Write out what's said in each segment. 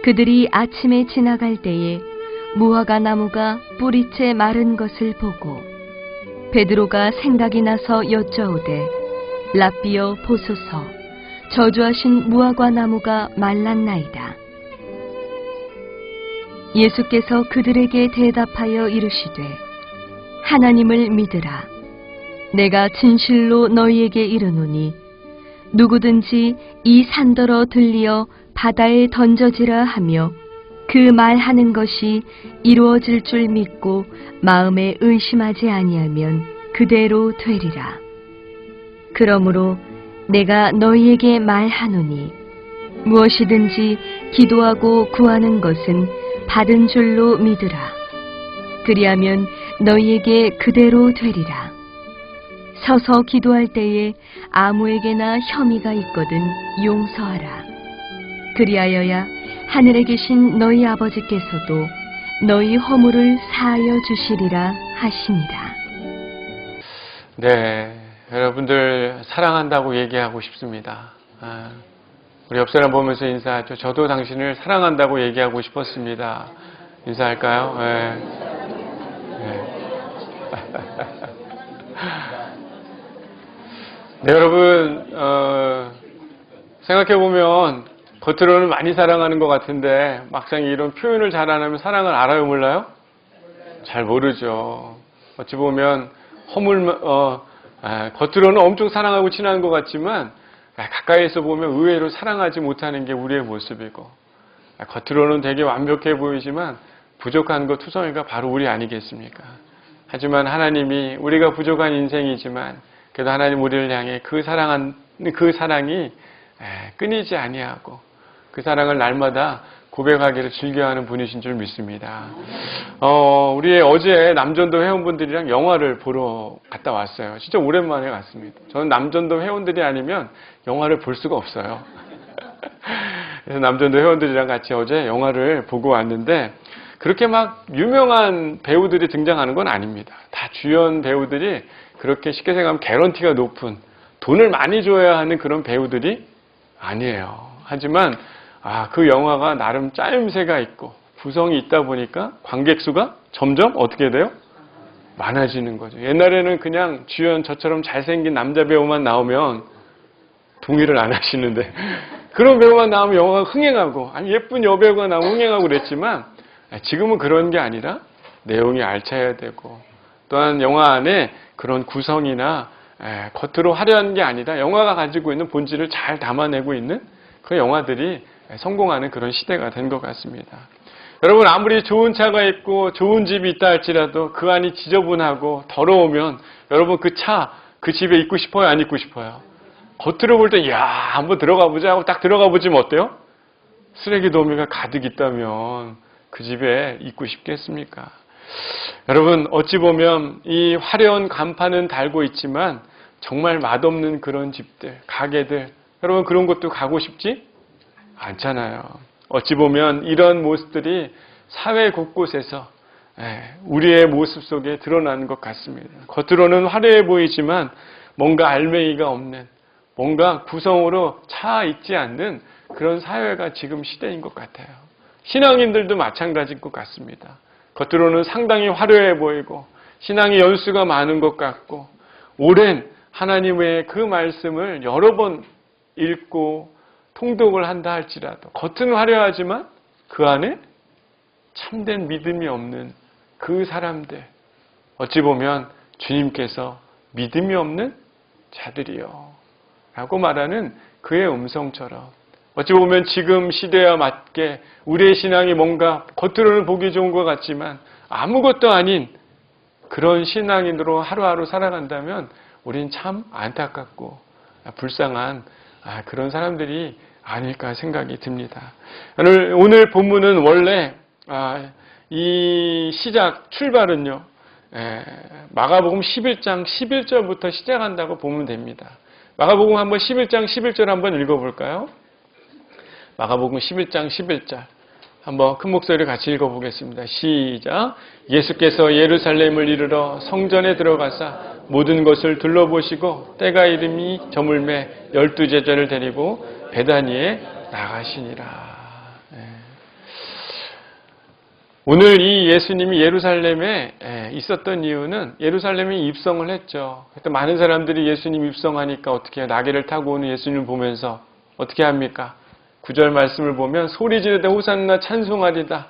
그들이 아침에 지나갈 때에 무화과 나무가 뿌리째 마른 것을 보고 베드로가 생각이 나서 여짜오되 랍비여 보소서 저주하신 무화과 나무가 말랐나이다. 예수께서 그들에게 대답하여 이르시되 하나님을 믿으라. 내가 진실로 너희에게 이르노니 누구든지 이 산더러 들리어 바다에 던져지라 하며 그 말하는 것이 이루어질 줄 믿고 마음에 의심하지 아니하면 그대로 되리라. 그러므로 내가 너희에게 말하노니 무엇이든지 기도하고 구하는 것은 받은 줄로 믿으라. 그리하면 너희에게 그대로 되리라. 서서 기도할 때에 아무에게나 혐의가 있거든 용서하라. 그리하여야 하늘에 계신 너희 아버지께서도 너희 허물을 사하여 주시리라 하시니라. 네, 여러분들 사랑한다고 얘기하고 싶습니다. 우리 옆 사람 보면서 인사하죠. 저도 당신을 사랑한다고 얘기하고 싶었습니다. 인사할까요? 네. 네, 여러분 생각해보면 겉으로는 많이 사랑하는 것 같은데 막상 이런 표현을 잘 안 하면 사랑을 알아요, 몰라요? 잘 모르죠. 어찌 보면 겉으로는 엄청 사랑하고 친한 것 같지만 가까이에서 보면 의외로 사랑하지 못하는 게 우리의 모습이고, 겉으로는 되게 완벽해 보이지만 부족한 것 투성이가 바로 우리 아니겠습니까? 하지만 하나님이 우리가 부족한 인생이지만 그래도 하나님 우리를 향해 그 사랑이 끊이지 아니하고 그 사랑을 날마다 고백하기를 즐겨하는 분이신 줄 믿습니다. 우리 어제 남전도 회원분들이랑 영화를 보러 갔다 왔어요. 진짜 오랜만에 갔습니다. 저는 남전도 회원들이 아니면 영화를 볼 수가 없어요. 그래서 남전도 회원들이랑 같이 어제 영화를 보고 왔는데 그렇게 막 유명한 배우들이 등장하는 건 아닙니다. 다 주연 배우들이 그렇게 쉽게 생각하면 개런티가 높은 돈을 많이 줘야 하는 그런 배우들이 아니에요. 하지만 그 영화가 나름 짜임새가 있고 구성이 있다 보니까 관객 수가 점점 어떻게 돼요? 많아지는 거죠. 옛날에는 그냥 주연 저처럼 잘생긴 남자 배우만 나오면 동의를 안 하시는데 그런 배우만 나오면 영화가 흥행하고 예쁜 여배우가 나오면 흥행하고 그랬지만 지금은 그런 게 아니라 내용이 알차야 되고 또한 영화 안에 그런 구성이나 겉으로 화려한 게 아니라 영화가 가지고 있는 본질을 잘 담아내고 있는 그 영화들이 성공하는 그런 시대가 된 것 같습니다. 여러분 아무리 좋은 차가 있고 좋은 집이 있다 할지라도 그 안이 지저분하고 더러우면 여러분 그 집에 있고 싶어요? 안 있고 싶어요? 겉으로 볼 때 한번 들어가 보자 하고 딱 들어가 보지면 어때요? 쓰레기 더미가 가득 있다면 그 집에 있고 싶겠습니까? 여러분 어찌 보면 이 화려한 간판은 달고 있지만 정말 맛없는 그런 집들, 가게들 여러분 그런 곳도 가고 싶지 않잖아요. 어찌 보면 이런 모습들이 사회 곳곳에서 우리의 모습 속에 드러나는 것 같습니다. 겉으로는 화려해 보이지만 뭔가 알맹이가 없는 뭔가 구성으로 차 있지 않는 그런 사회가 지금 시대인 것 같아요. 신앙인들도 마찬가지인 것 같습니다. 겉으로는 상당히 화려해 보이고 신앙의 연수가 많은 것 같고 오랜 하나님의 그 말씀을 여러 번 읽고 통독을 한다 할지라도 겉은 화려하지만 그 안에 참된 믿음이 없는 그 사람들 어찌 보면 주님께서 믿음이 없는 자들이요 라고 말하는 그의 음성처럼 어찌 보면 지금 시대와 맞게 우리의 신앙이 뭔가 겉으로는 보기 좋은 것 같지만 아무것도 아닌 그런 신앙인으로 하루하루 살아간다면 우린 참 안타깝고 불쌍한 그런 사람들이 아닐까 생각이 듭니다. 오늘 본문은 원래 이 출발은요 마가복음 11장 11절부터 시작한다고 보면 됩니다. 마가복음 한번 11장 11절 한번 읽어볼까요? 마가복음 11장 11절 한번 큰 목소리로 같이 읽어보겠습니다. 시작. 예수께서 예루살렘을 이르러 성전에 들어가사 모든 것을 둘러보시고 때가 이름이 저물매 12 제자를 데리고 베다니에 나가시니라. 오늘 이 예수님이 예루살렘에 있었던 이유는 예루살렘에 입성을 했죠. 그때 많은 사람들이 예수님 입성하니까 어떻게 해요? 나귀를 타고 오는 예수님을 보면서 어떻게 합니까? 9절 말씀을 보면 소리 지르되 호산나 찬송하리다.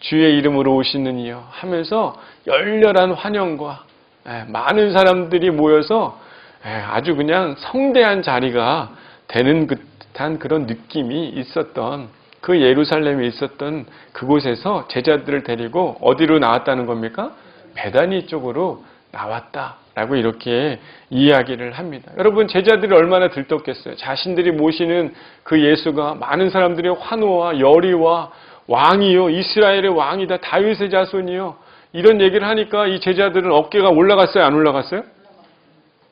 주의 이름으로 오시는 이여 하면서 열렬한 환영과 많은 사람들이 모여서 아주 그냥 성대한 자리가 되는 듯한 그런 느낌이 있었던 그 예루살렘에 있었던 그곳에서 제자들을 데리고 어디로 나왔다는 겁니까? 베다니 쪽으로 나왔다라고 이렇게 이야기를 합니다. 여러분 제자들이 얼마나 들떴겠어요. 자신들이 모시는 그 예수가 많은 사람들의 환호와 열의와 왕이요 이스라엘의 왕이다 다윗의 자손이요 이런 얘기를 하니까 이 제자들은 어깨가 올라갔어요 안 올라갔어요?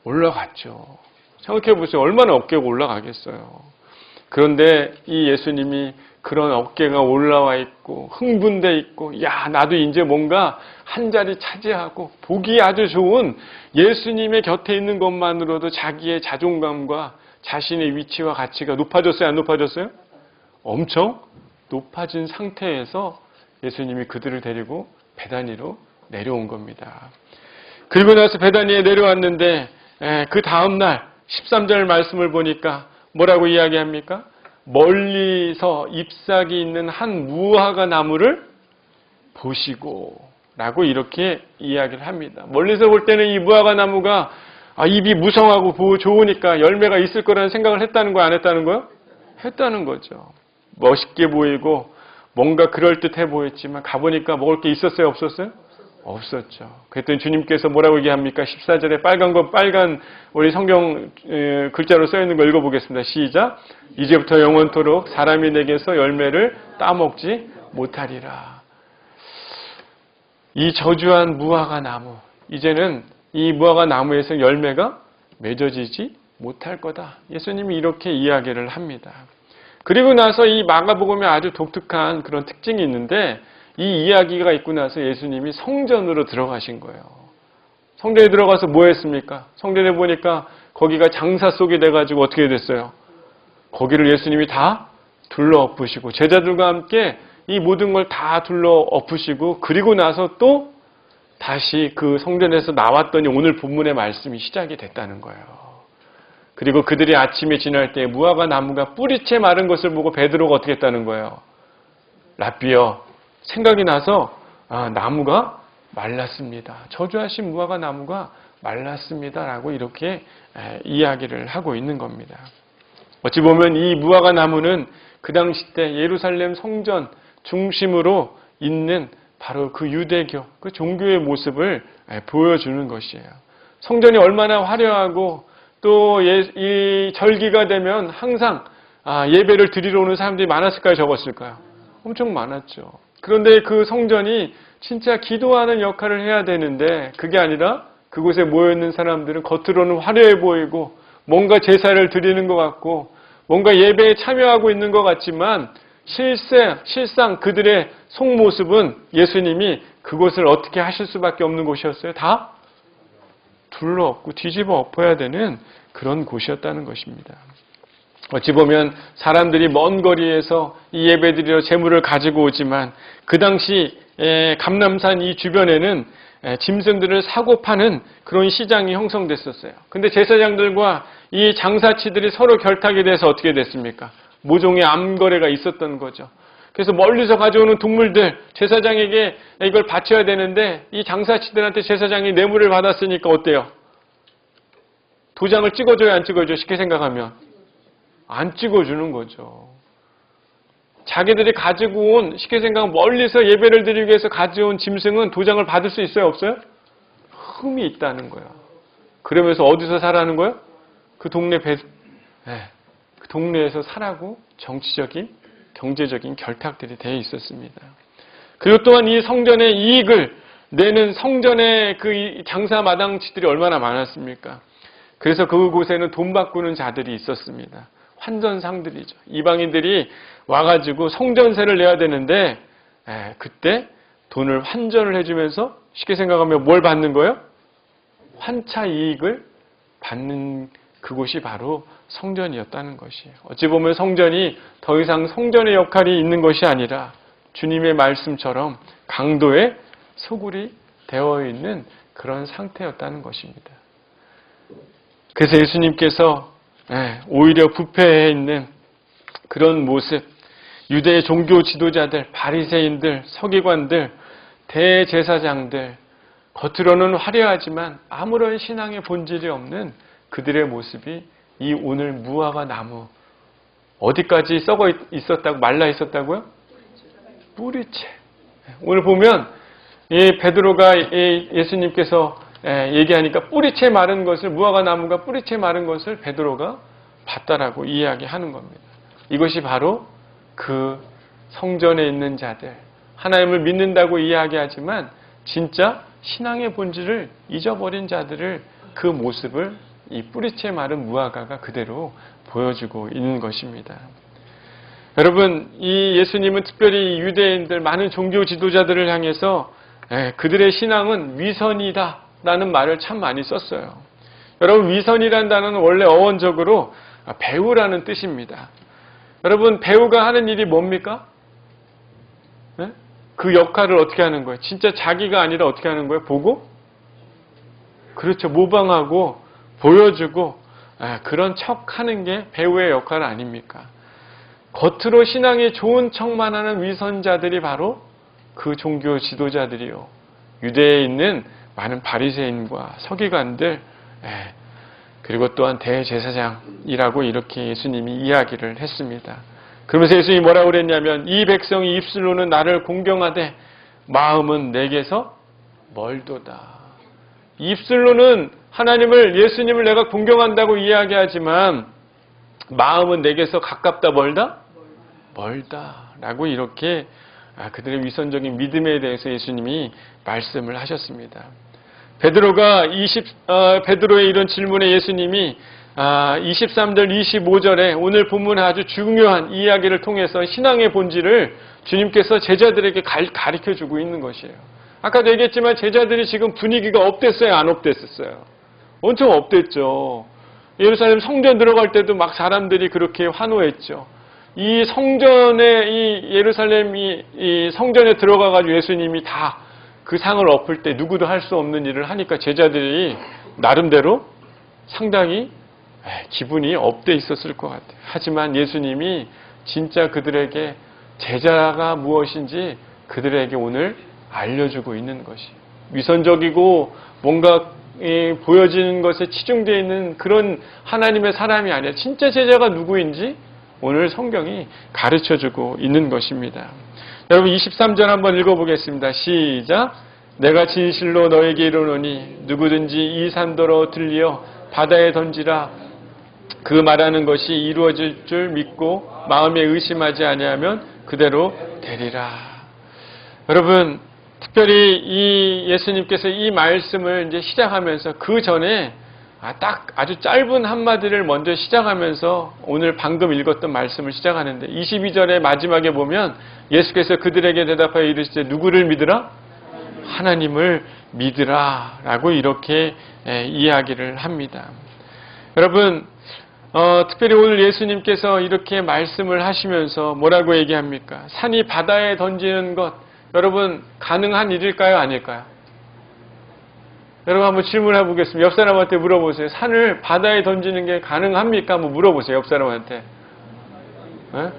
올라갔죠. 생각해 보세요. 얼마나 어깨가 올라가겠어요. 그런데 이 예수님이 그런 어깨가 올라와 있고 흥분돼 있고 야 나도 이제 뭔가 한 자리 차지하고 보기 아주 좋은 예수님의 곁에 있는 것만으로도 자기의 자존감과 자신의 위치와 가치가 높아졌어요 안 높아졌어요? 엄청 높아진 상태에서 예수님이 그들을 데리고 베다니로 내려온 겁니다. 그리고 나서 베다니에 내려왔는데 그 다음날 13절 말씀을 보니까 뭐라고 이야기합니까? 멀리서 잎사귀 있는 한 무화과 나무를 보시고 라고 이렇게 이야기를 합니다. 멀리서 볼 때는 이 무화과 나무가 잎이 무성하고 좋으니까 열매가 있을 거라는 생각을 했다는 거야 안 했다는 거야? 했다는 거죠. 멋있게 보이고 뭔가 그럴듯해 보였지만 가보니까 먹을 게 있었어요 없었어요? 없었죠. 그랬더니 주님께서 뭐라고 얘기합니까? 14절에 빨간 우리 성경 글자로 써있는 거 읽어보겠습니다. 시작. 이제부터 영원토록 사람이 내게서 열매를 따먹지 못하리라. 이 저주한 무화과 나무 이제는 이 무화과 나무에서 열매가 맺어지지 못할 거다. 예수님이 이렇게 이야기를 합니다. 그리고 나서 이 마가복음에 아주 독특한 그런 특징이 있는데 이 이야기가 있고 나서 예수님이 성전으로 들어가신 거예요. 성전에 들어가서 뭐 했습니까? 성전에 보니까 거기가 장사 속이 돼가지고 어떻게 됐어요? 거기를 예수님이 다 둘러 엎으시고 제자들과 함께 이 모든 걸 다 둘러 엎으시고 그리고 나서 또 다시 그 성전에서 나왔더니 오늘 본문의 말씀이 시작이 됐다는 거예요. 그리고 그들이 아침에 지날 때 무화과 나무가 뿌리채 마른 것을 보고 베드로가 어떻게 했다는 거예요? 랍비여 생각이 나서 나무가 말랐습니다. 저주하신 무화과 나무가 말랐습니다. 라고 이렇게 이야기를 하고 있는 겁니다. 어찌 보면 이 무화과 나무는 그 당시 때 예루살렘 성전 중심으로 있는 바로 그 유대교, 그 종교의 모습을 보여주는 것이에요. 성전이 얼마나 화려하고 또 이 절기가 되면 항상 예배를 드리러 오는 사람들이 많았을까요? 적었을까요? 엄청 많았죠. 그런데 그 성전이 진짜 기도하는 역할을 해야 되는데 그게 아니라 그곳에 모여있는 사람들은 겉으로는 화려해 보이고 뭔가 제사를 드리는 것 같고 뭔가 예배에 참여하고 있는 것 같지만 실상 그들의 속모습은 예수님이 그곳을 어떻게 하실 수밖에 없는 곳이었어요. 다 둘러엎고 뒤집어 엎어야 되는 그런 곳이었다는 것입니다. 어찌 보면 사람들이 먼 거리에서 이 예배드리러 제물을 가지고 오지만 그 당시 감람산 이 주변에는 짐승들을 사고 파는 그런 시장이 형성됐었어요. 근데 제사장들과 이 장사치들이 서로 결탁이 돼서 어떻게 됐습니까? 모종의 암거래가 있었던 거죠. 그래서 멀리서 가져오는 동물들 제사장에게 이걸 바쳐야 되는데 이 장사치들한테 제사장이 뇌물을 받았으니까 어때요? 도장을 찍어줘야 안 찍어줘요? 쉽게 생각하면 안 찍어주는 거죠. 자기들이 가지고 온 쉽게 생각하면 멀리서 예배를 드리기 위해서 가져온 짐승은 도장을 받을 수 있어요? 없어요? 흠이 있다는 거예요. 그러면서 어디서 살아는 거예요? 그 동네에서 살라고 정치적인 경제적인 결탁들이 되어 있었습니다. 그리고 또한 이 성전의 이익을 내는 성전의 그 장사 마당치들이 얼마나 많았습니까? 그래서 그곳에는 돈 바꾸는 자들이 있었습니다. 환전상들이죠. 이방인들이 와가지고 성전세를 내야 되는데 그때 돈을 환전을 해주면서 쉽게 생각하면 뭘 받는 거예요? 환차 이익을 받는 그곳이 바로 성전이었다는 것이에요. 어찌 보면 성전이 더 이상 성전의 역할이 있는 것이 아니라 주님의 말씀처럼 강도의 소굴이 되어 있는 그런 상태였다는 것입니다. 그래서 예수님께서 오히려 부패해 있는 그런 모습, 유대의 종교 지도자들, 바리새인들, 서기관들, 대제사장들, 겉으로는 화려하지만 아무런 신앙의 본질이 없는 그들의 모습이 이 오늘 무화과 나무, 어디까지 썩어 있었다고, 말라 있었다고요? 뿌리채. 오늘 보면 이 베드로가 예수님께서 얘기하니까 뿌리채 마른 것을, 무화과 나무가 뿌리채 마른 것을 베드로가 봤다라고 이야기하는 겁니다. 이것이 바로 그 성전에 있는 자들, 하나님을 믿는다고 이야기하지만 진짜 신앙의 본질을 잊어버린 자들을, 그 모습을 이 뿌리채 마른 무화과가 그대로 보여주고 있는 것입니다. 여러분, 이 예수님은 특별히 유대인들, 많은 종교 지도자들을 향해서 그들의 신앙은 위선이다 라는 말을 참 많이 썼어요. 여러분, 위선이라는 단어는 원래 어원적으로 배우라는 뜻입니다. 여러분, 배우가 하는 일이 뭡니까? 그 역할을 어떻게 하는 거예요? 진짜 자기가 아니라 어떻게 하는 거예요? 보고? 그렇죠. 모방하고 보여주고 그런 척하는 게 배우의 역할 아닙니까? 겉으로 신앙이 좋은 척만 하는 위선자들이 바로 그 종교 지도자들이요. 유대에 있는 많은 바리새인과 서기관들, 그리고 또한 대제사장이라고 이렇게 예수님이 이야기를 했습니다. 그러면서 예수님이 뭐라고 그랬냐면, 이 백성이 입술로는 나를 공경하되 마음은 내게서 멀도다. 입술로는 하나님을, 예수님을 내가 공경한다고 이야기하지만 마음은 내게서 가깝다, 멀다? 멀다라고 이렇게 그들의 위선적인 믿음에 대해서 예수님이 말씀을 하셨습니다. 베드로의 이런 질문에 예수님이 23절, 25절에 오늘 본문의 아주 중요한 이야기를 통해서 신앙의 본질을 주님께서 제자들에게 가르쳐주고 있는 것이에요. 아까도 얘기했지만 제자들이 지금 분위기가 업됐어요, 안 업됐었어요? 엄청 업됐죠. 예루살렘 성전 들어갈 때도 막 사람들이 그렇게 환호했죠. 이 성전에, 이 예루살렘 이 성전에 들어가가지고 예수님이 다 그 상을 엎을 때 누구도 할 수 없는 일을 하니까 제자들이 나름대로 상당히 기분이 업돼 있었을 것 같아요. 하지만 예수님이 진짜 그들에게 제자가 무엇인지 그들에게 오늘 알려주고 있는 것이, 위선적이고 뭔가 보여지는 것에 치중되어 있는 그런 하나님의 사람이 아니라 진짜 제자가 누구인지 오늘 성경이 가르쳐주고 있는 것입니다. 여러분, 23절 한번 읽어보겠습니다. 시작. 내가 진실로 너에게 이르노니 누구든지 이 산더러 들려 바다에 던지라 그 말하는 것이 이루어질 줄 믿고 마음에 의심하지 아니하면 그대로 되리라. 여러분, 특별히 이 예수님께서 이 말씀을 이제 시작하면서 그 전에 딱 아주 짧은 한마디를 먼저 시작하면서 오늘 방금 읽었던 말씀을 시작하는데, 22절의 마지막에 보면 예수께서 그들에게 대답하여 이르시되 누구를 믿으라? 하나님을 믿으라 라고 이렇게 이야기를 합니다. 여러분, 특별히 오늘 예수님께서 이렇게 말씀을 하시면서 뭐라고 얘기합니까? 산이 바다에 던지는 것, 여러분 가능한 일일까요? 아닐까요? 여러분 한번 질문해 보겠습니다. 옆 사람한테 물어보세요. 산을 바다에 던지는 게 가능합니까? 한번 물어보세요. 옆 사람한테. 네?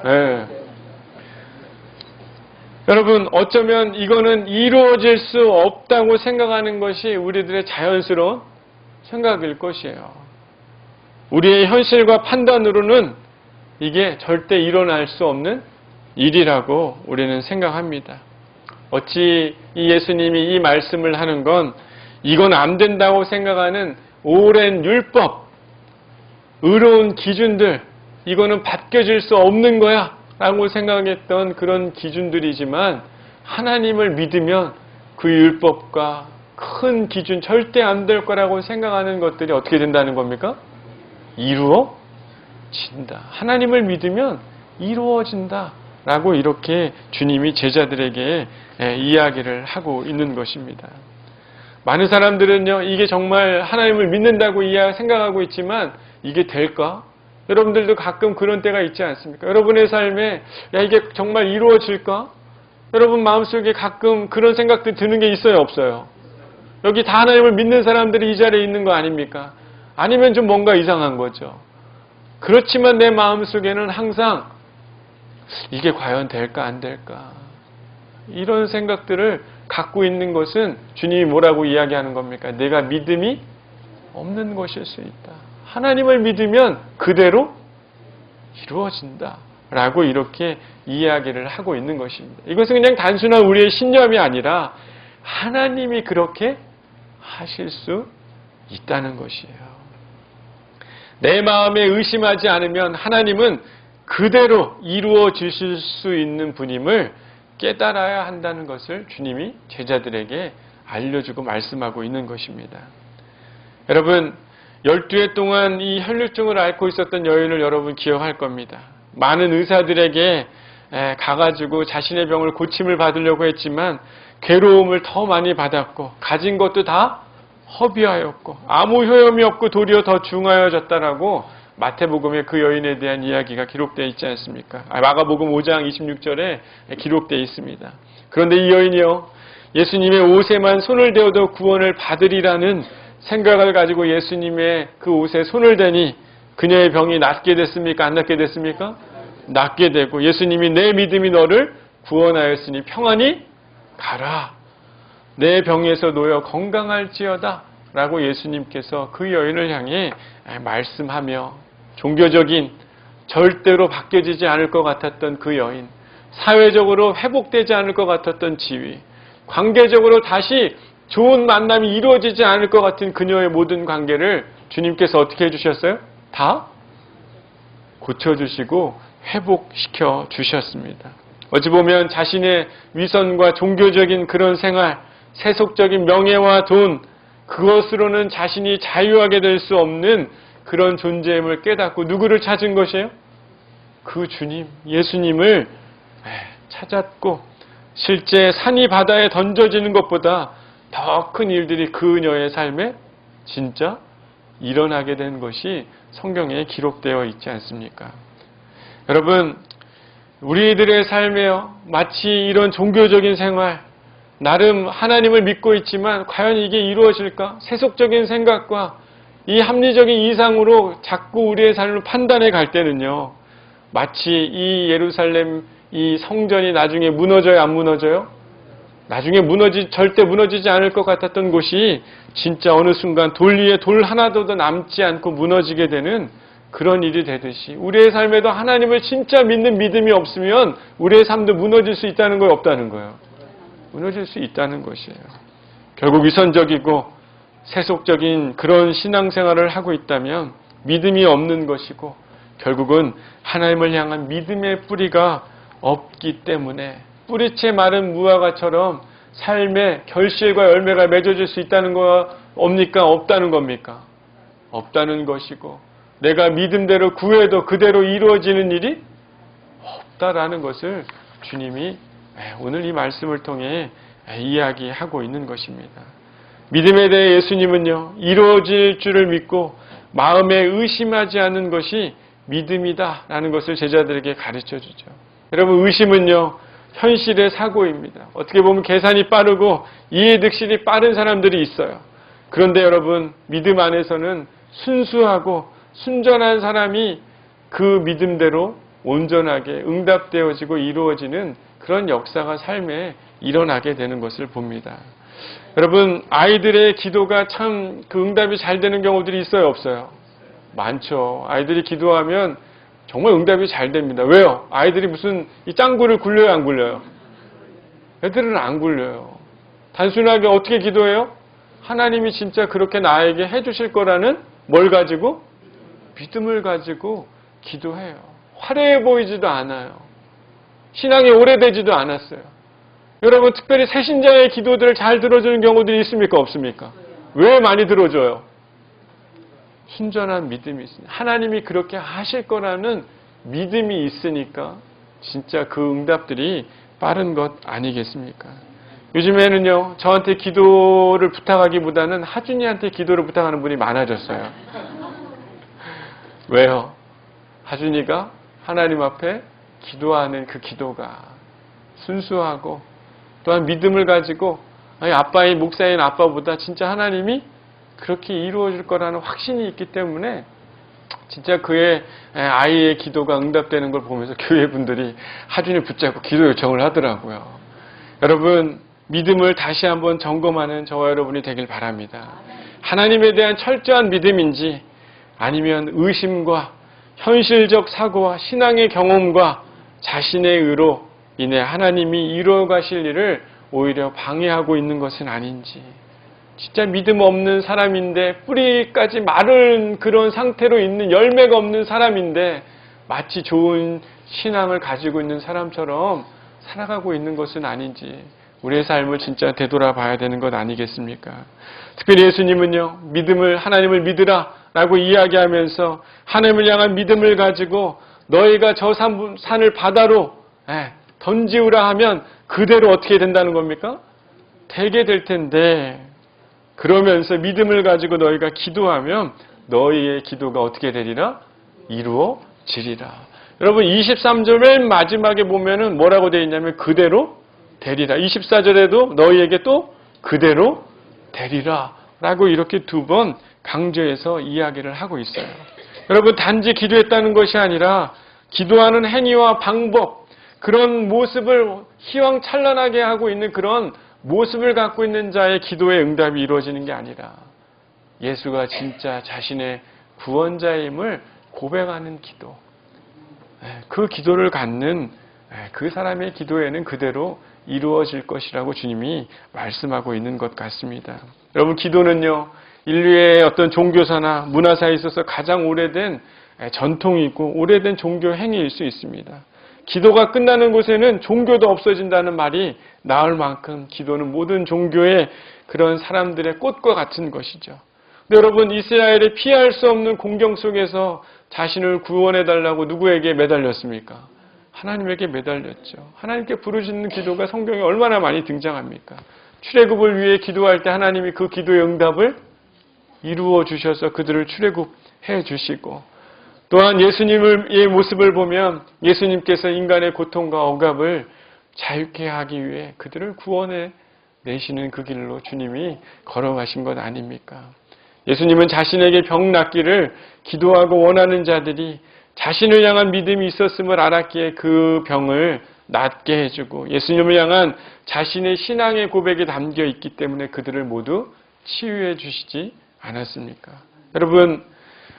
네. 여러분, 어쩌면 이거는 이루어질 수 없다고 생각하는 것이 우리들의 자연스러운 생각일 것이에요. 우리의 현실과 판단으로는 이게 절대 일어날 수 없는 일이라고 우리는 생각합니다. 어찌 이 예수님이 이 말씀을 하는 건 이건 안 된다고 생각하는 오랜 율법, 의로운 기준들, 이거는 바뀌어질 수 없는 거야 라고 생각했던 그런 기준들이지만, 하나님을 믿으면 그 율법과 큰 기준, 절대 안 될 거라고 생각하는 것들이 어떻게 된다는 겁니까? 이루어진다. 하나님을 믿으면 이루어진다 라고 이렇게 주님이 제자들에게 이야기를 하고 있는 것입니다. 많은 사람들은요, 이게 정말 하나님을 믿는다고 생각하고 있지만 이게 될까? 여러분들도 가끔 그런 때가 있지 않습니까? 여러분의 삶에 야 이게 정말 이루어질까? 여러분 마음속에 가끔 그런 생각들 드는 게 있어요, 없어요? 여기 다 하나님을 믿는 사람들이 이 자리에 있는 거 아닙니까? 아니면 좀 뭔가 이상한 거죠. 그렇지만 내 마음속에는 항상 이게 과연 될까 안 될까? 이런 생각들을 갖고 있는 것은 주님이 뭐라고 이야기하는 겁니까? 내가 믿음이 없는 것일 수 있다. 하나님을 믿으면 그대로 이루어진다. 라고 이렇게 이야기를 하고 있는 것입니다. 이것은 그냥 단순한 우리의 신념이 아니라 하나님이 그렇게 하실 수 있다는 것이에요. 내 마음에 의심하지 않으면 하나님은 그대로 이루어 주실 수 있는 분임을 깨달아야 한다는 것을 주님이 제자들에게 알려주고 말씀하고 있는 것입니다. 여러분, 12해 동안 이 혈류증을 앓고 있었던 여인을 여러분 기억할 겁니다. 많은 의사들에게 가가지고 자신의 병을 고침을 받으려고 했지만 괴로움을 더 많이 받았고 가진 것도 다 허비하였고 아무 효험이 없고 도리어 더 중하여졌다라고 마태복음에 그 여인에 대한 이야기가 기록되어 있지 않습니까? 마가복음 5장 26절에 기록되어 있습니다. 그런데 이 여인이요, 예수님의 옷에만 손을 대어도 구원을 받으리라는 생각을 가지고 예수님의 그 옷에 손을 대니 그녀의 병이 낫게 됐습니까? 안 낫게 됐습니까? 낫게 되고 예수님이 내 믿음이 너를 구원하였으니 평안히 가라. 내 병에서 놓여 건강할지어다. 라고 예수님께서 그 여인을 향해 말씀하며 종교적인 절대로 바뀌어지지 않을 것 같았던 그 여인, 사회적으로 회복되지 않을 것 같았던 지위, 관계적으로 다시 좋은 만남이 이루어지지 않을 것 같은 그녀의 모든 관계를 주님께서 어떻게 해주셨어요? 다 고쳐주시고 회복시켜 주셨습니다. 어찌 보면 자신의 위선과 종교적인 그런 생활, 세속적인 명예와 돈, 그것으로는 자신이 자유하게 될 수 없는 그런 존재임을 깨닫고 누구를 찾은 것이에요? 그 주님, 예수님을 찾았고 실제 산이 바다에 던져지는 것보다 더 큰 일들이 그녀의 삶에 진짜 일어나게 된 것이 성경에 기록되어 있지 않습니까? 여러분, 우리들의 삶에요, 마치 이런 종교적인 생활, 나름 하나님을 믿고 있지만 과연 이게 이루어질까? 세속적인 생각과 이 합리적인 이상으로 자꾸 우리의 삶을 판단해 갈 때는요, 마치 이 예루살렘 이 성전이 나중에 무너져요, 안 무너져요? 나중에 절대 무너지지 않을 것 같았던 곳이 진짜 어느 순간 돌 위에 돌 하나도 더 남지 않고 무너지게 되는 그런 일이 되듯이 우리의 삶에도 하나님을 진짜 믿는 믿음이 없으면 우리의 삶도 무너질 수 있다는 거예요, 없다는 거예요? 무너질 수 있다는 것이에요. 결국 위선적이고 세속적인 그런 신앙생활을 하고 있다면 믿음이 없는 것이고 결국은 하나님을 향한 믿음의 뿌리가 없기 때문에 뿌리채 마른 무화과처럼 삶의 결실과 열매가 맺어질 수 있다는 거 없니까? 없다는 겁니까? 없다는 것이고 내가 믿음대로 구해도 그대로 이루어지는 일이 없다라는 것을 주님이 오늘 이 말씀을 통해 이야기하고 있는 것입니다. 믿음에 대해 예수님은요, 이루어질 줄을 믿고 마음에 의심하지 않는 것이 믿음이다라는 것을 제자들에게 가르쳐 주죠. 여러분, 의심은요, 현실의 사고입니다. 어떻게 보면 계산이 빠르고 이해득실이 빠른 사람들이 있어요. 그런데 여러분, 믿음 안에서는 순수하고 순전한 사람이 그 믿음대로 온전하게 응답되어지고 이루어지는 그런 역사가 삶에 일어나게 되는 것을 봅니다. 여러분, 아이들의 기도가 참 그 응답이 잘 되는 경우들이 있어요, 없어요? 많죠. 아이들이 기도하면 정말 응답이 잘 됩니다. 왜요? 아이들이 무슨 이 짱구를 굴려요, 안 굴려요? 애들은 안 굴려요. 단순하게 어떻게 기도해요? 하나님이 진짜 그렇게 나에게 해주실 거라는 뭘 가지고? 믿음을 가지고 기도해요. 화려해 보이지도 않아요. 신앙이 오래되지도 않았어요. 여러분, 특별히 새신자의 기도들을 잘 들어주는 경우들이 있습니까? 없습니까? 왜 많이 들어줘요? 순전한 믿음이 있으니까. 하나님이 그렇게 하실 거라는 믿음이 있으니까 진짜 그 응답들이 빠른 것 아니겠습니까? 요즘에는요, 저한테 기도를 부탁하기보다는 하준이한테 기도를 부탁하는 분이 많아졌어요. 왜요? 하준이가 하나님 앞에 기도하는 그 기도가 순수하고 또한 믿음을 가지고 아빠의 목사인 아빠보다 진짜 하나님이 그렇게 이루어질 거라는 확신이 있기 때문에 진짜 그의 아이의 기도가 응답되는 걸 보면서 교회 분들이 하준이 붙잡고 기도 요청을 하더라고요. 여러분, 믿음을 다시 한번 점검하는 저와 여러분이 되길 바랍니다. 하나님에 대한 철저한 믿음인지 아니면 의심과 현실적 사고와 신앙의 경험과 자신의 의로 인해 하나님이 이루어가실 일을 오히려 방해하고 있는 것은 아닌지, 진짜 믿음 없는 사람인데 뿌리까지 마른 그런 상태로 있는 열매가 없는 사람인데 마치 좋은 신앙을 가지고 있는 사람처럼 살아가고 있는 것은 아닌지 우리의 삶을 진짜 되돌아봐야 되는 것 아니겠습니까? 특별히 예수님은요, 믿음을, 하나님을 믿으라 라고 이야기하면서 하나님을 향한 믿음을 가지고 너희가 저 산을 바다로 던지우라 하면 그대로 어떻게 된다는 겁니까? 되게 될 텐데, 그러면서 믿음을 가지고 너희가 기도하면 너희의 기도가 어떻게 되리라? 이루어지리라. 여러분 23절 맨 마지막에 보면은 뭐라고 되어 있냐면 그대로 되리라. 24절에도 너희에게 또 그대로 되리라 라고 이렇게 두 번 강조해서 이야기를 하고 있어요. 여러분 단지 기도했다는 것이 아니라 기도하는 행위와 방법, 그런 모습을 희왕찬란하게 하고 있는 그런 모습을 갖고 있는 자의 기도의 응답이 이루어지는 게 아니라 예수가 진짜 자신의 구원자임을 고백하는 기도, 그 기도를 갖는 그 사람의 기도에는 그대로 이루어질 것이라고 주님이 말씀하고 있는 것 같습니다. 여러분 기도는요, 인류의 어떤 종교사나 문화사에 있어서 가장 오래된 전통이고 오래된 종교 행위일 수 있습니다. 기도가 끝나는 곳에는 종교도 없어진다는 말이 나올 만큼 기도는 모든 종교의 그런 사람들의 꽃과 같은 것이죠. 근데 여러분 이스라엘이 피할 수 없는 공경 속에서 자신을 구원해달라고 누구에게 매달렸습니까? 하나님에게 매달렸죠. 하나님께 부르짖는 기도가 성경에 얼마나 많이 등장합니까? 출애굽을 위해 기도할 때 하나님이 그 기도의 응답을 이루어 주셔서 그들을 출애굽해 주시고, 또한 예수님의 모습을 보면 예수님께서 인간의 고통과 억압을 자유케 하기 위해 그들을 구원해 내시는 그 길로 주님이 걸어가신 것 아닙니까? 예수님은 자신에게 병 낫기를 기도하고 원하는 자들이 자신을 향한 믿음이 있었음을 알았기에 그 병을 낫게 해주고, 예수님을 향한 자신의 신앙의 고백이 담겨 있기 때문에 그들을 모두 치유해 주시지 않았습니까? 여러분,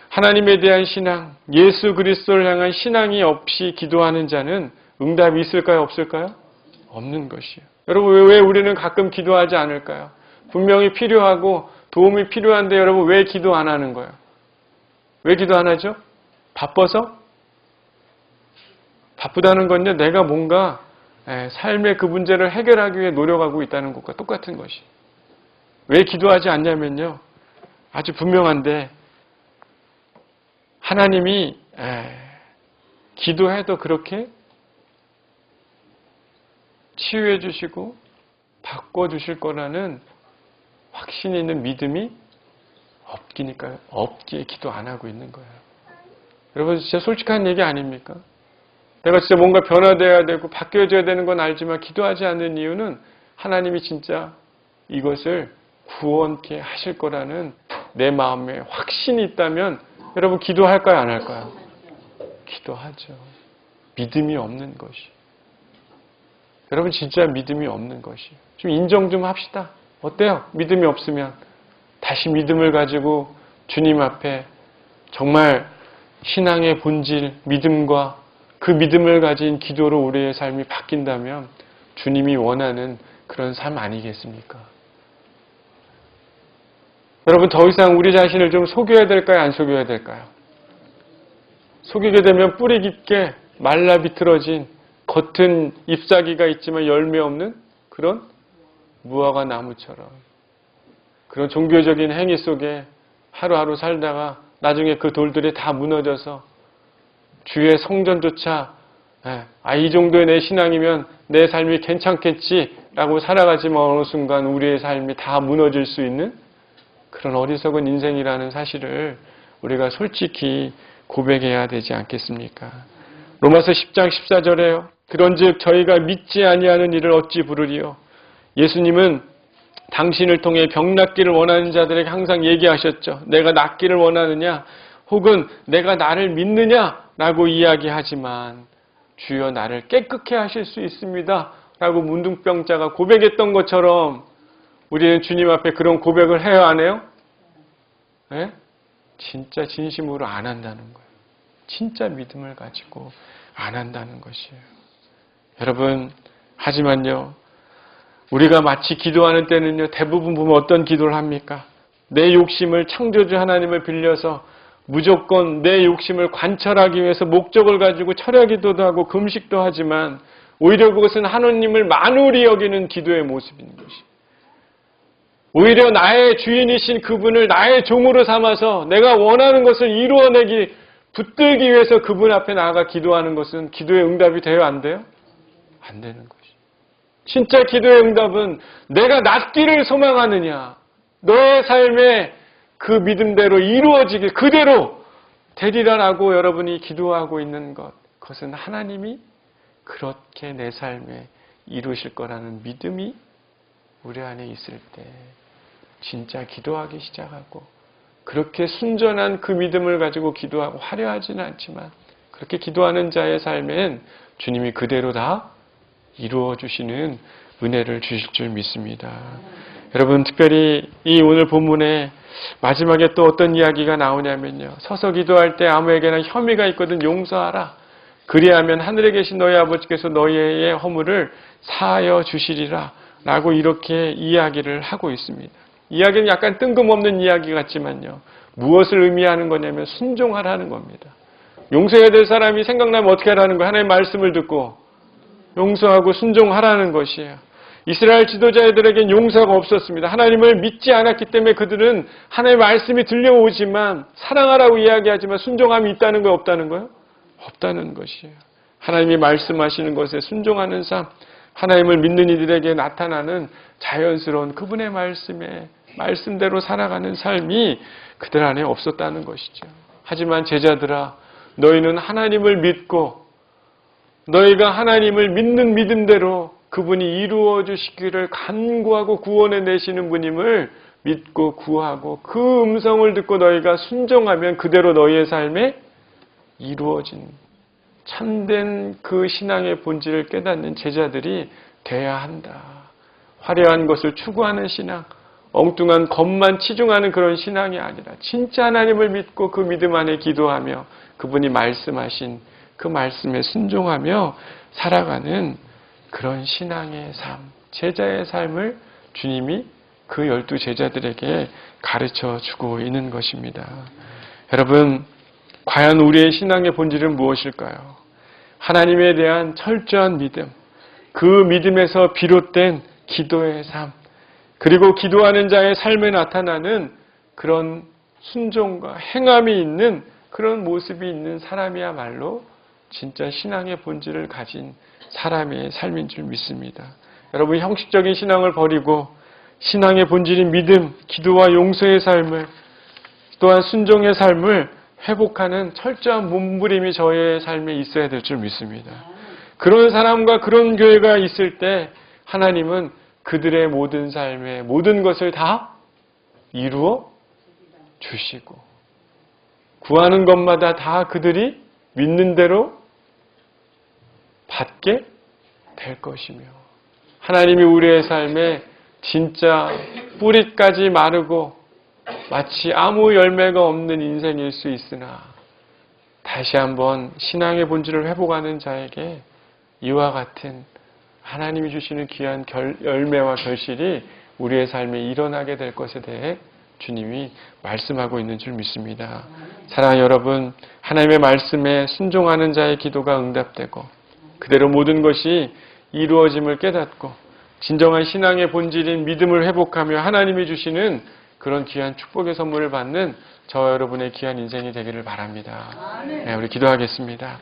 하나님에 대한 신앙, 예수 그리스도를 향한 신앙이 없이 기도하는 자는 응답이 있을까요? 없을까요? 없는 것이에요. 여러분, 왜 우리는 가끔 기도하지 않을까요? 분명히 필요하고 도움이 필요한데 여러분 왜 기도 안 하는 거예요? 왜 기도 안 하죠? 바빠서? 바쁘다는 건요, 내가 뭔가 삶의 그 문제를 해결하기 위해 노력하고 있다는 것과 똑같은 것이. 왜 기도하지 않냐면요, 아주 분명한데 하나님이 기도해도 그렇게 치유해 주시고 바꿔주실 거라는 확신이 있는 믿음이 없기니까요. 없기에 기도 안 하고 있는 거예요. 여러분 진짜 솔직한 얘기 아닙니까? 내가 진짜 뭔가 변화되어야 되고 바뀌어져야 되는 건 알지만 기도하지 않는 이유는 하나님이 진짜 이것을 구원케 하실 거라는 내 마음에 확신이 있다면 여러분 기도할까요? 안 할까요? 기도하죠. 믿음이 없는 것이. 여러분 진짜 믿음이 없는 것이. 좀 인정 좀 합시다. 어때요? 믿음이 없으면 다시 믿음을 가지고 주님 앞에 정말 신앙의 본질, 믿음과 그 믿음을 가진 기도로 우리의 삶이 바뀐다면 주님이 원하는 그런 삶 아니겠습니까? 여러분 더 이상 우리 자신을 좀 속여야 될까요? 안 속여야 될까요? 속이게 되면 뿌리 깊게 말라 비틀어진 겉은 잎사귀가 있지만 열매 없는 그런 무화과 나무처럼, 그런 종교적인 행위 속에 하루하루 살다가 나중에 그 돌들이 다 무너져서 주의 성전조차 이 정도의 내 신앙이면 내 삶이 괜찮겠지라고 살아가지만 어느 순간 우리의 삶이 다 무너질 수 있는 그런 어리석은 인생이라는 사실을 우리가 솔직히 고백해야 되지 않겠습니까? 로마서 10장 14절에요. 그런즉 저희가 믿지 아니하는 일을 어찌 부르리요? 예수님은 당신을 통해 병 낫기를 원하는 자들에게 항상 얘기하셨죠. 내가 낫기를 원하느냐? 혹은 내가 나를 믿느냐? 라고 이야기하지만 주여 나를 깨끗게 하실 수 있습니다. 라고 문둥병자가 고백했던 것처럼 우리는 주님 앞에 그런 고백을 해야 안 해요? 네? 진짜 진심으로 안 한다는 거예요. 진짜 믿음을 가지고 안 한다는 것이에요. 여러분, 하지만요, 우리가 마치 기도하는 때는요, 대부분 보면 어떤 기도를 합니까? 내 욕심을 창조주 하나님을 빌려서 무조건 내 욕심을 관철하기 위해서 목적을 가지고 철야기도도 하고 금식도 하지만 오히려 그것은 하나님을 만홀히 여기는 기도의 모습인 것이에요. 오히려 나의 주인이신 그분을 나의 종으로 삼아서 내가 원하는 것을 이루어내기, 붙들기 위해서 그분 앞에 나아가 기도하는 것은 기도의 응답이 돼요? 안 돼요? 안 되는 것이에요. 진짜 기도의 응답은 내가 낫기를 소망하느냐, 너의 삶에 그 믿음대로 이루어지길 그대로 되리라라고 여러분이 기도하고 있는 것, 그것은 하나님이 그렇게 내 삶에 이루실 거라는 믿음이 우리 안에 있을 때 진짜 기도하기 시작하고, 그렇게 순전한 그 믿음을 가지고 기도하고 화려하지는 않지만 그렇게 기도하는 자의 삶엔 주님이 그대로 다 이루어 주시는 은혜를 주실 줄 믿습니다. 여러분, 특별히 이 오늘 본문에 마지막에 또 어떤 이야기가 나오냐면요, 서서 기도할 때 아무에게나 혐의가 있거든 용서하라. 그리하면 하늘에 계신 너희 아버지께서 너희의 허물을 사하여 주시리라 라고 이렇게 이야기를 하고 있습니다. 이야기는 약간 뜬금없는 이야기 같지만요, 무엇을 의미하는 거냐면 순종하라는 겁니다. 용서해야 될 사람이 생각나면 어떻게 하라는 거예요? 하나님의 말씀을 듣고 용서하고 순종하라는 것이에요. 이스라엘 지도자들에겐 용서가 없었습니다. 하나님을 믿지 않았기 때문에 그들은 하나님의 말씀이 들려오지만 사랑하라고 이야기하지만 순종함이 있다는 거예요? 없다는 거예요? 없다는 것이에요. 하나님이 말씀하시는 것에 순종하는 삶, 하나님을 믿는 이들에게 나타나는 자연스러운 그분의 말씀대로 살아가는 삶이 그들 안에 없었다는 것이죠. 하지만 제자들아, 너희는 하나님을 믿고 너희가 하나님을 믿는 믿음대로 그분이 이루어 주시기를 간구하고 구원해 내시는 분임을 믿고 구하고 그 음성을 듣고 너희가 순종하면 그대로 너희의 삶에 이루어진 참된 그 신앙의 본질을 깨닫는 제자들이 돼야 한다. 화려한 것을 추구하는 신앙, 엉뚱한 것만 치중하는 그런 신앙이 아니라 진짜 하나님을 믿고 그 믿음 안에 기도하며 그분이 말씀하신 그 말씀에 순종하며 살아가는 그런 신앙의 삶, 제자의 삶을 주님이 그 12 제자들에게 가르쳐 주고 있는 것입니다. 여러분, 과연 우리의 신앙의 본질은 무엇일까요? 하나님에 대한 철저한 믿음, 그 믿음에서 비롯된 기도의 삶, 그리고 기도하는 자의 삶에 나타나는 그런 순종과 행함이 있는 그런 모습이 있는 사람이야말로 진짜 신앙의 본질을 가진 사람의 삶인 줄 믿습니다. 여러분, 형식적인 신앙을 버리고 신앙의 본질인 믿음, 기도와 용서의 삶을, 또한 순종의 삶을 회복하는 철저한 몸부림이 저의 삶에 있어야 될 줄 믿습니다. 그런 사람과 그런 교회가 있을 때 하나님은 그들의 모든 삶에 모든 것을 다 이루어 주시고 구하는 것마다 다 그들이 믿는 대로 받게 될 것이며, 하나님이 우리의 삶에 진짜 뿌리까지 마르고 마치 아무 열매가 없는 인생일 수 있으나 다시 한번 신앙의 본질을 회복하는 자에게 이와 같은 하나님이 주시는 귀한 열매와 결실이 우리의 삶에 일어나게 될 것에 대해 주님이 말씀하고 있는 줄 믿습니다. 사랑하는 여러분, 하나님의 말씀에 순종하는 자의 기도가 응답되고 그대로 모든 것이 이루어짐을 깨닫고 진정한 신앙의 본질인 믿음을 회복하며 하나님이 주시는 그런 귀한 축복의 선물을 받는 저와 여러분의 귀한 인생이 되기를 바랍니다. 네, 우리 기도하겠습니다.